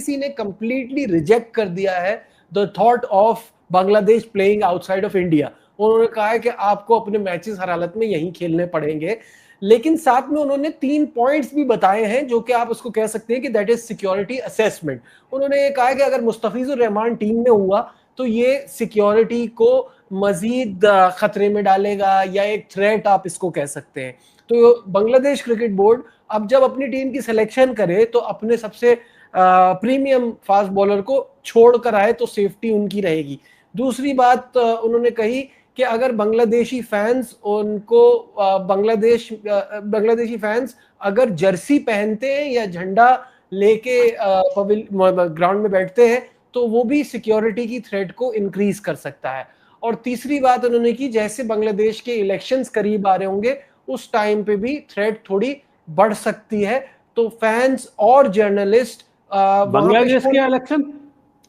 ICC ने completely reject कर दिया है the thought of Bangladesh playing outside of India. उन्होंने कहा है कि आपको अपने मैचेस हर हालत में यहीं खेलने पड़ेंगे, लेकिन साथ में उन्होंने 3 पॉइंट्स भी बताए हैं जो कि आप उसको कह सकते हैं कि दैट इज सिक्योरिटी असेसमेंट। उन्होंने ये कहा कि अगर मुस्तफिजुर रहमान टीम में हुआ तो ये सिक्योरिटी को मजीद खतरे में डालेगा, या एक थ्रेट आप इसको कह सकते हैं। तो बांग्लादेश क्रिकेट बोर्ड अब जब अपनी टीम की सिलेक्शन करे तो अपने सबसे प्रीमियम फास्ट बॉलर को छोड़ कर आए तो सेफ्टी उनकी रहेगी। दूसरी बात उन्होंने कही कि अगर बांग्लादेशी फैंस उनको बांग्लादेशी फैंस अगर जर्सी पहनते हैं या झंडा लेके ग्राउंड में बैठते हैं तो वो भी सिक्योरिटी की थ्रेट को इंक्रीज कर सकता है। और तीसरी बात उन्होंने की, जैसे बांग्लादेश के इलेक्शंस करीब आ रहे होंगे उस टाइम पे भी थ्रेट थोड़ी बढ़ सकती है, तो फैंस और जर्नलिस्ट बांग्लादेश के इलेक्शन,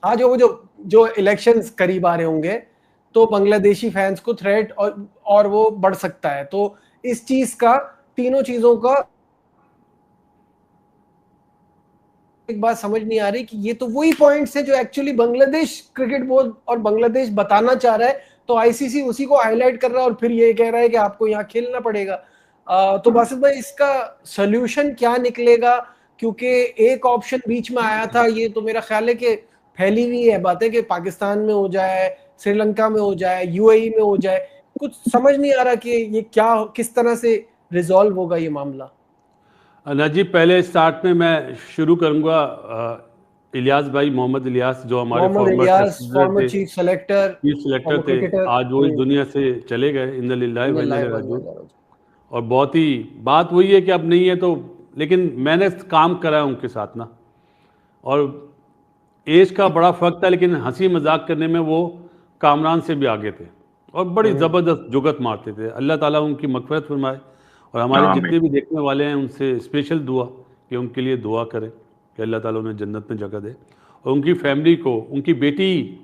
हाँ जो इलेक्शंस करीब आ रहे होंगे तो बांग्लादेशी फैंस को थ्रेट और वो बढ़ सकता है। तो इस चीज का, तीनों चीजों का एक बात समझ नहीं आ रही कि ये तो वही पॉइंट्स है जो एक्चुअली बांग्लादेश क्रिकेट बोर्ड और बांग्लादेश बताना चाह रहा है, तो आईसीसी उसी को हाईलाइट कर रहा है और फिर ये कह रहा है कि आपको यहाँ खेलना पड़ेगा। तो बासित भाई, इसका सोल्यूशन क्या निकलेगा? क्योंकि एक ऑप्शन बीच में आया था, ये तो मेरा ख्याल है कि फैली हुई है बातें कि पाकिस्तान में हो जाए, श्रीलंका में हो जाए, यूएई में हो जाए। कुछ समझ नहीं आ रहा कि ये क्या, किस तरह से रिजॉल्व होगा ये मामला। नजीब, पहले स्टार्ट में मैं शुरू करूंगा इलियास भाई, मोहम्मद इलियास, जो हमारे फॉर्मर चीफ सेलेक्टर थे, आज वो इस दुनिया से चले गए, इन्ना लिल्लाहि व इन्ना इलैहि राजिऊन। और बहुत ही बात वही है कि अब नहीं है तो, लेकिन मैंने काम करा उनके साथ ना, और एज का बड़ा फर्क था, लेकिन हंसी मजाक करने में वो कामरान से भी आगे थे और बड़ी ज़बरदस्त जुगत मारते थे। अल्लाह ताला उनकी मग़फ़िरत फरमाए, और हमारे जितने भी देखने वाले हैं उनसे स्पेशल दुआ कि उनके लिए दुआ करें कि अल्लाह ताला उन्हें जन्नत में जगह दे। और उनकी फैमिली को, उनकी बेटी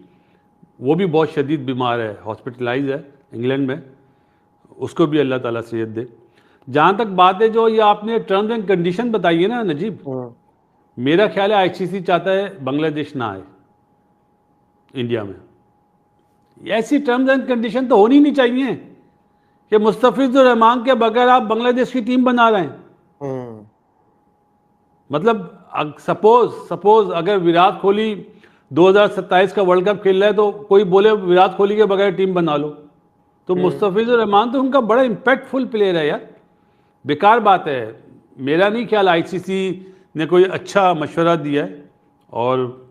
वो भी बहुत शदीद बीमार है, हॉस्पिटलाइज है इंग्लैंड में, उसको भी अल्लाह ताला सेहत दे। जहाँ तक बात है जो ये आपने टर्म्स एंड कंडीशन बताई है ना नजीब, मेरा ख्याल है आईसीसी चाहता है बांग्लादेश ना आए इंडिया में। ऐसी टर्म्स एंड कंडीशन तो होनी नहीं चाहिए कि मुस्तफिजुर रहमान के बगैर आप बांग्लादेश की टीम बना रहे हैं। मतलब सपोज अगर विराट कोहली 2027 का वर्ल्ड कप खेल रहा है तो कोई बोले विराट कोहली के बगैर टीम बना लो, तो मुस्तफिजुर रहमान तो उनका बड़ा इम्पैक्टफुल प्लेयर है यार। बेकार बात है। मेरा नहीं ख्याल आईसीसी ने कोई अच्छा मशवरा दिया है और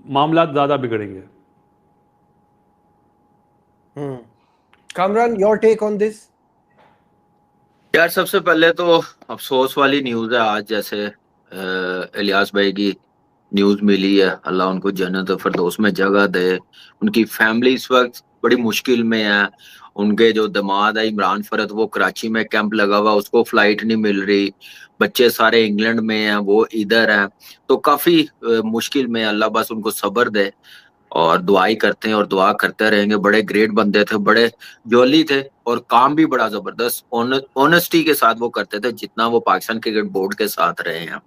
मामला ज़्यादा बिगड़ेंगे। Kamran, your take on this? यार, सबसे पहले तो अफसोस वाली न्यूज़ है आज, जैसे इलियास भाई की न्यूज़ मिली है, अल्लाह उनको जन्नत फिरदौस में जगह दे। उनकी फैमिली इस वक्त बड़ी मुश्किल में है। उनके जो दामाद है इमरान फरत, वो कराची में कैंप लगा हुआ, उसको फ्लाइट नहीं मिल रही। बच्चे सारे इंग्लैंड में हैं, वो इधर हैं, तो काफ़ी मुश्किल में। अल्लाह बस उनको सब्र दे, और दुआई करते हैं और दुआ करते रहेंगे। बड़े ग्रेट बंदे थे, बड़े जोली थे, और काम भी बड़ा जबरदस्त ऑनेस्टी के साथ वो करते थे, जितना वो पाकिस्तान क्रिकेट बोर्ड के साथ रहे हैं।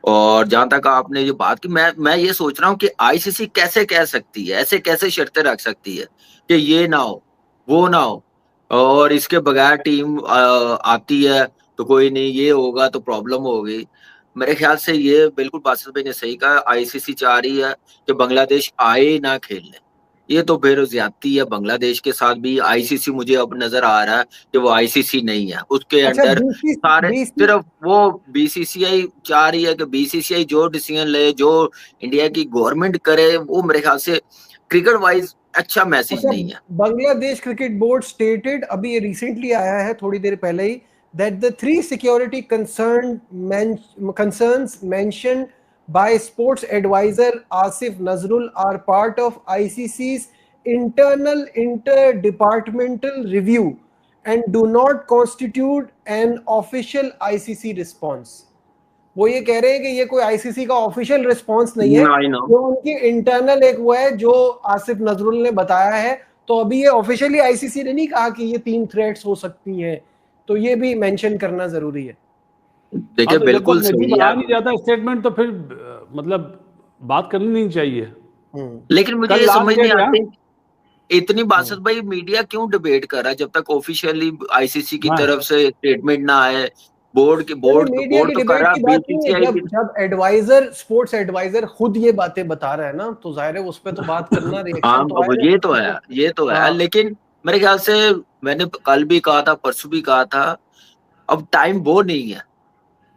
और जहां तक आपने ये बात की, मैं ये सोच रहा हूँ कि आईसीसी कैसे कह सकती है, ऐसे कैसे शर्तें रख सकती है कि ये ना हो, वो ना हो, और इसके बगैर टीम आती है तो कोई नहीं, ये होगा तो प्रॉब्लम होगी। मेरे ख्याल से ये बिल्कुल बासित भाई ने सही कहा, आईसीसी चाह रही है कि बांग्लादेश आए ना खेलने। ये तो फिर ज्यादती है बांग्लादेश के साथ भी। आईसीसी मुझे अब नजर आ रहा है कि वो आईसीसी नहीं है, उसके अंडर सारे सिर्फ वो बीसीसीआई चाह रही है कि बीसीसीआई जो डिसीजन ले, जो इंडिया की गवर्नमेंट करे, वो मेरे ख्याल से क्रिकेट वाइज अच्छा मैसेज नहीं है। बांग्लादेश क्रिकेट बोर्ड स्टेटेड, अभी ये रिसेंटली आया है थोड़ी देर पहले ही, that the 3 security concerns mentioned by sports advisor Asif Nazrul are part of ICC's internal interdepartmental review and do not constitute an official ICC response. वो ये कह रहे हैं कि ये कोई आईसीसी का ऑफिशियल रिस्पांस नहीं है, वो उनकी इंटरनल एक वो है जो आसिफ नजरुल ने बताया है। तो अभी ये ऑफिशियली आईसीसी ने नहीं कहा कि ये 3 थ्रेट्स हो सकती हैं, तो ये भी मेंशन करना जरूरी है। देखिए, बिल्कुल सही है। नहीं जाता स्टेटमेंट तो फिर मतलब बात करनी नहीं चाहिए। लेकिन मुझे कल ये लास्ट समझ नहीं डेट है। आती इतनी बासत भाई, मीडिया क्यों डिबेट कर रहा है जब तक ऑफिशियली आईसीसी की हाँ, तरफ से स्टेटमेंट ना आए। बोर्ड नहीं, मीडिया की तो कर डिबेट रहा की बात नहीं है। बीसीसीआई जब की। जब एडवाइजर, स्पोर्ट्स एडवाइजर खुद ये बातें बता रहा है ना, तो जाहिर है उस पर तो बात करना, हाँ, रिएक्शन तो अब आएगा। ये तो है, हाँ। लेकिन मेरे ख्याल से मैंने कल भी कहा था, परसों भी कहा था, अब टाइम वो नहीं है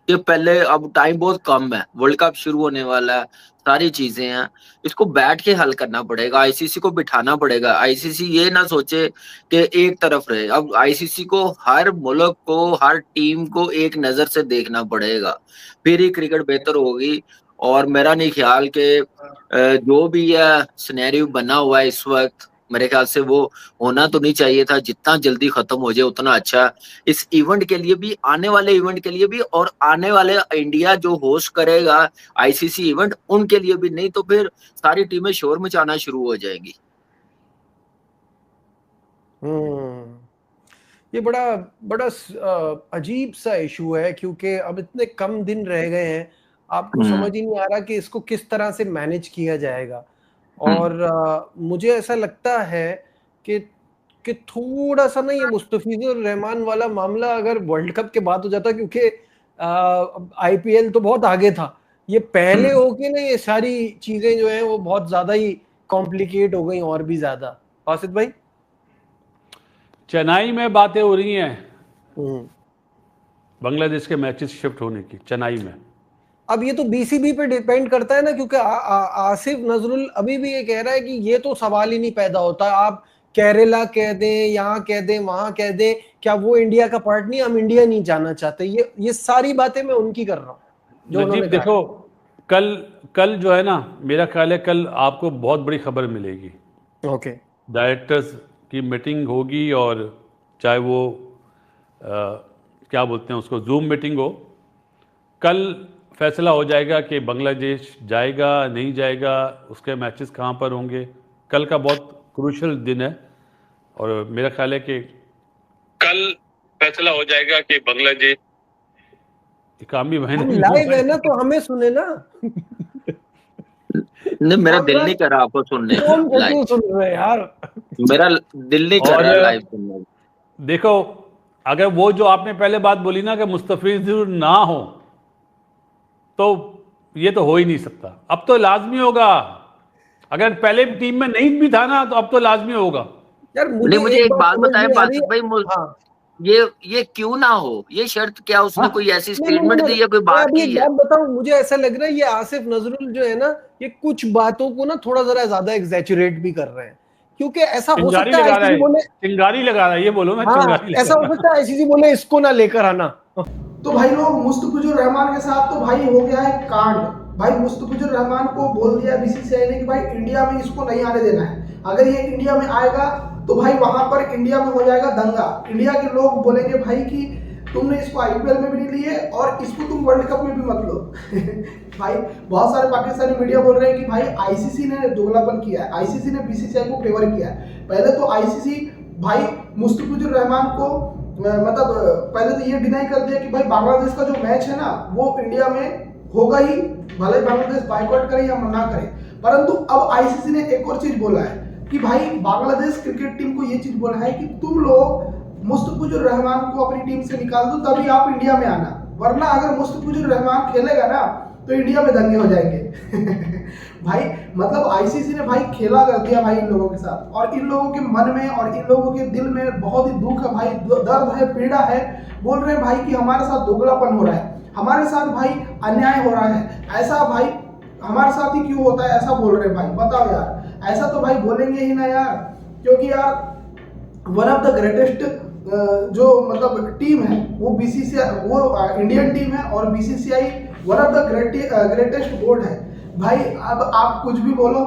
कि पहले। अब टाइम बहुत कम है, वर्ल्ड कप शुरू होने वाला है, सारी चीजें हैं, इसको बैठ के हल करना पड़ेगा, आईसीसी को बिठाना पड़ेगा। आईसीसी ये ना सोचे कि एक तरफ रहे। अब आईसीसी को हर मुल्क को, हर टीम को एक नजर से देखना पड़ेगा, फिर ही क्रिकेट बेहतर होगी। और मेरा नहीं ख्याल कि जो भी यह सिनेरियो बना हुआ है इस वक्त, मेरे ख्याल से वो होना तो नहीं चाहिए था। जितना जल्दी खत्म हो जाए उतना अच्छा, इस इवेंट के लिए भी, आने वाले इवेंट के लिए भी, और आने वाले इंडिया जो होस्ट करेगा आईसीसी इवेंट, उनके लिए भी। नहीं तो फिर सारी टीमें शोर मचाना शुरू हो जाएंगी। ये बड़ा बड़ा अजीब सा इशू है, क्योंकि अब इतने कम दिन रह गए हैं, आपको समझ ही नहीं आ रहा कि इसको किस तरह से मैनेज किया जाएगा। और मुझे ऐसा लगता है कि थोड़ा सा ना ये मुस्तफिजुर रहमान वाला मामला अगर वर्ल्ड कप के बाद हो जाता, क्योंकि आईपीएल तो बहुत आगे था, ये पहले होके ना ये सारी चीजें जो हैं वो बहुत ज्यादा ही कॉम्प्लिकेट हो गई, और भी ज्यादा। फासिद भाई, चेन्नई में बातें हो रही हैं बांग्लादेश के मैचेस शिफ्ट होने की, चेन्नई में। अब ये तो बीसीबी पे डिपेंड करता है ना, क्योंकि आसिफ नजरुल अभी भी ये कह रहा है कि ये तो सवाल ही नहीं पैदा होता, आप केरला कह दें, यहाँ कह दें, वहां कह दें, क्या वो इंडिया का पार्ट नहीं, हम इंडिया नहीं जाना चाहते। ये सारी बातें मैं उनकी कर रहा हूँ जो उन्होंने कहा। देखो, कल जो है ना, मेरा ख्याल है कल आपको बहुत बड़ी खबर मिलेगी। ओके। डायरेक्टर्स की मीटिंग होगी, और चाहे वो क्या बोलते हैं उसको, जूम मीटिंग हो, कल फैसला हो जाएगा कि बांग्लादेश जाएगा नहीं जाएगा, उसके मैचेस कहाँ पर होंगे। कल का बहुत क्रूशल दिन है, और मेरा ख्याल है कि कल फैसला हो जाएगा कि बांग्लादेश। कामी बहन हम लाइव है ना, तो हमें सुने ना। नहीं, मेरा दिल नहीं कर रहा आपको सुनने का लाइव। सुन रहे यार, मेरा दिल नहीं कर रहा लाइव सुनने। देखो, अगर वो जो आपने पहले बात बोली ना कि मुस्तफिजुर ना हो, तो ये तो हो ही नहीं सकता। अब तो लाजमी होगा, अगर पहले टीम में नहीं भी था ना, तो अब तो लाजमी होगा यार। मुझे एक बात बताएं बासित भाई, हाँ। ये क्यों ना हो, ये शर्त क्या उसने कोई ऐसी स्टेटमेंट दी है, कोई बात अभी की एक है? बात बताऊं, मुझे ऐसा लग रहा है ये आसिफ नजरुल जो है ना, ये कुछ बातों को ना थोड़ा जरा ज्यादा एग्जैचुरेट भी कर रहे हैं, क्योंकि ऐसा हो सकता है आईसीसी बोले, चिंगारी लगा रहा है, ये बोलो ना। हाँ, ऐसा हो सकता है आईसीसी बोले इसको ना लेकर आना। तो भाई लोग, मुस्तफिजुर रहमान के साथ तो भाई हो गया है कांड। भाई मुस्तफिजुर रहमान को बोल दिया बीसीसीआई ने कि भाई इंडिया में इसको नहीं आने देना है, अगर ये इंडिया में आएगा तो भाई वहां पर इंडिया में हो जाएगा दंगा। इंडिया के लोग बोलेंगे भाई कि तुमने इसको आईपीएल में भी नहीं लिए और इसको तुम वर्ल्ड कप में भी मत लो। भाई बहुत सारे पाकिस्तानी मीडिया बोल रहे हैं कि भाई आईसीसी ने दोगलापन किया है, आईसीसी ने बीसीसीआई को फेवर किया है। पहले तो आईसीसी भाई मुस्तफिजुर रहमान को मतलब पहले तो ये डिनाई कर दिया कि भाई बांग्लादेश का जो मैच है ना वो इंडिया में होगा ही, भले बांग्लादेश बाइकआउट करे या मना करे। परंतु अब आईसीसी ने एक और चीज बोला है कि भाई बांग्लादेश क्रिकेट टीम को ये चीज बोला है कि तुम लोग मुस्तफिजुर रहमान को अपनी टीम से निकाल दो, तभी आप इंडिया में आना, वरना अगर मुस्तफिजुर रहमान खेलेगा ना तो इंडिया में दंगे हो जाएंगे। भाई मतलब आईसीसी ने भाई खेला कर दिया भाई इन लोगों के साथ, और इन लोगों के मन में और इन लोगों के दिल में बहुत ही दुख है भाई, दर्द है, पीड़ा है। बोल रहे हैं भाई कि हमारे साथ दोगलापन हो रहा है, हमारे साथ भाई अन्याय हो रहा है, ऐसा भाई हमारे साथ ही क्यों होता है, ऐसा बोल रहे हैं भाई। बताओ यार, ऐसा तो भाई बोलेंगे ही ना यार, क्योंकि यार वन ऑफ द ग्रेटेस्ट जो मतलब टीम है वो बीसीसीआई, वो इंडियन टीम है, और BCCI one of the greatest board है भाई। अब आप कुछ भी बोलो,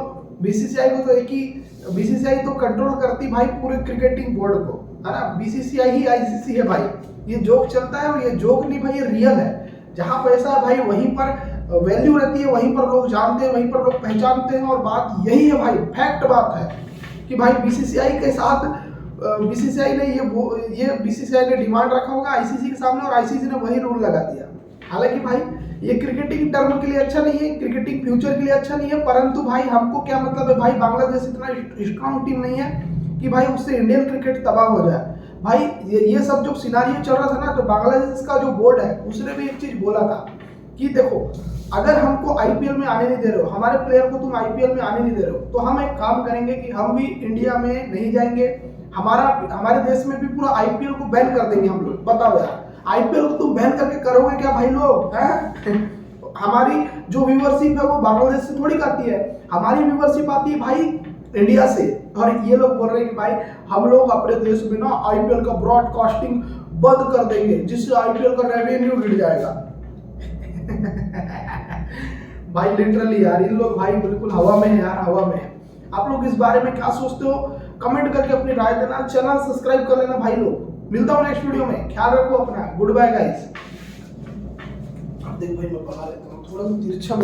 बीसीसीआई को तो एक ही, बीसीसीआई तो कंट्रोल करती भाई पूरे क्रिकेटिंग बोर्ड को, है ना। बीसीसीआई ही आईसीसी है भाई। ये जोक चलता है, और ये जोक नहीं भाई, ये रियल है। जहां पैसा है भाई वहीं पर वैल्यू रहती है, वहीं पर लोग जानते हैं, वहीं पर लोग पहचानते हैं। और बात यही है भाई, फैक्ट बात है कि भाई बीसीसीआई के साथ बीसीसीआई ने ये बीसीसीआई ने डिमांड रखा होगा आईसीसी के सामने, और आईसीसी ने वही रूल लगा दिया। हालांकि भाई ये क्रिकेटिंग टर्म के लिए अच्छा नहीं है, क्रिकेटिंग फ्यूचर के लिए अच्छा नहीं है, परंतु भाई हमको क्या मतलब है भाई, बांग्लादेश इतना स्ट्रांग टीम नहीं है कि भाई उससे इंडियन क्रिकेट तबाह हो जाए। भाई ये सब जो सिनारियो चल रहा था ना, तो बांग्लादेश का जो बोर्ड है उसने भी एक चीज बोला था कि देखो अगर हमको आईपीएल में आने नहीं दे रहे हो, हमारे प्लेयर को तुम आईपीएल में आने नहीं दे रहे हो, तो हम एक काम करेंगे कि हम भी इंडिया में नहीं जाएंगे, हमारे देश में भी पूरा आईपीएल को बैन कर देंगे हम लोग। बताओ यार, आईपीएल को तुम बैन करके करोगे क्या भाई लोग हैं? हमारी जो व्यूअरशिप है वो बांग्लादेश से थोड़ी आती है, हमारी व्यूअरशिप आती है भाई इंडिया से। और ये लोग बोल रहे हैं कि भाई हम लोग अपने देश में ना आईपीएल का ब्रॉडकास्टिंग बंद कर देंगे, जिससे आईपीएल का रेवेन्यू गिर जाएगा। भाई लिटरली यार इन लोग भाई बिल्कुल हवा में है यार, हवा में है। आप लोग इस बारे में क्या सोचते हो, कमेंट करके अपनी राय देना, चैनल सब्सक्राइब कर लेना भाई लोग। मिलता हूँ नेक्स्ट वीडियो में, ख्याल रखो अपना, गुड बाय गाइस। अब देख भाई मैं बना लेता हूँ थोड़ा सा तिरछा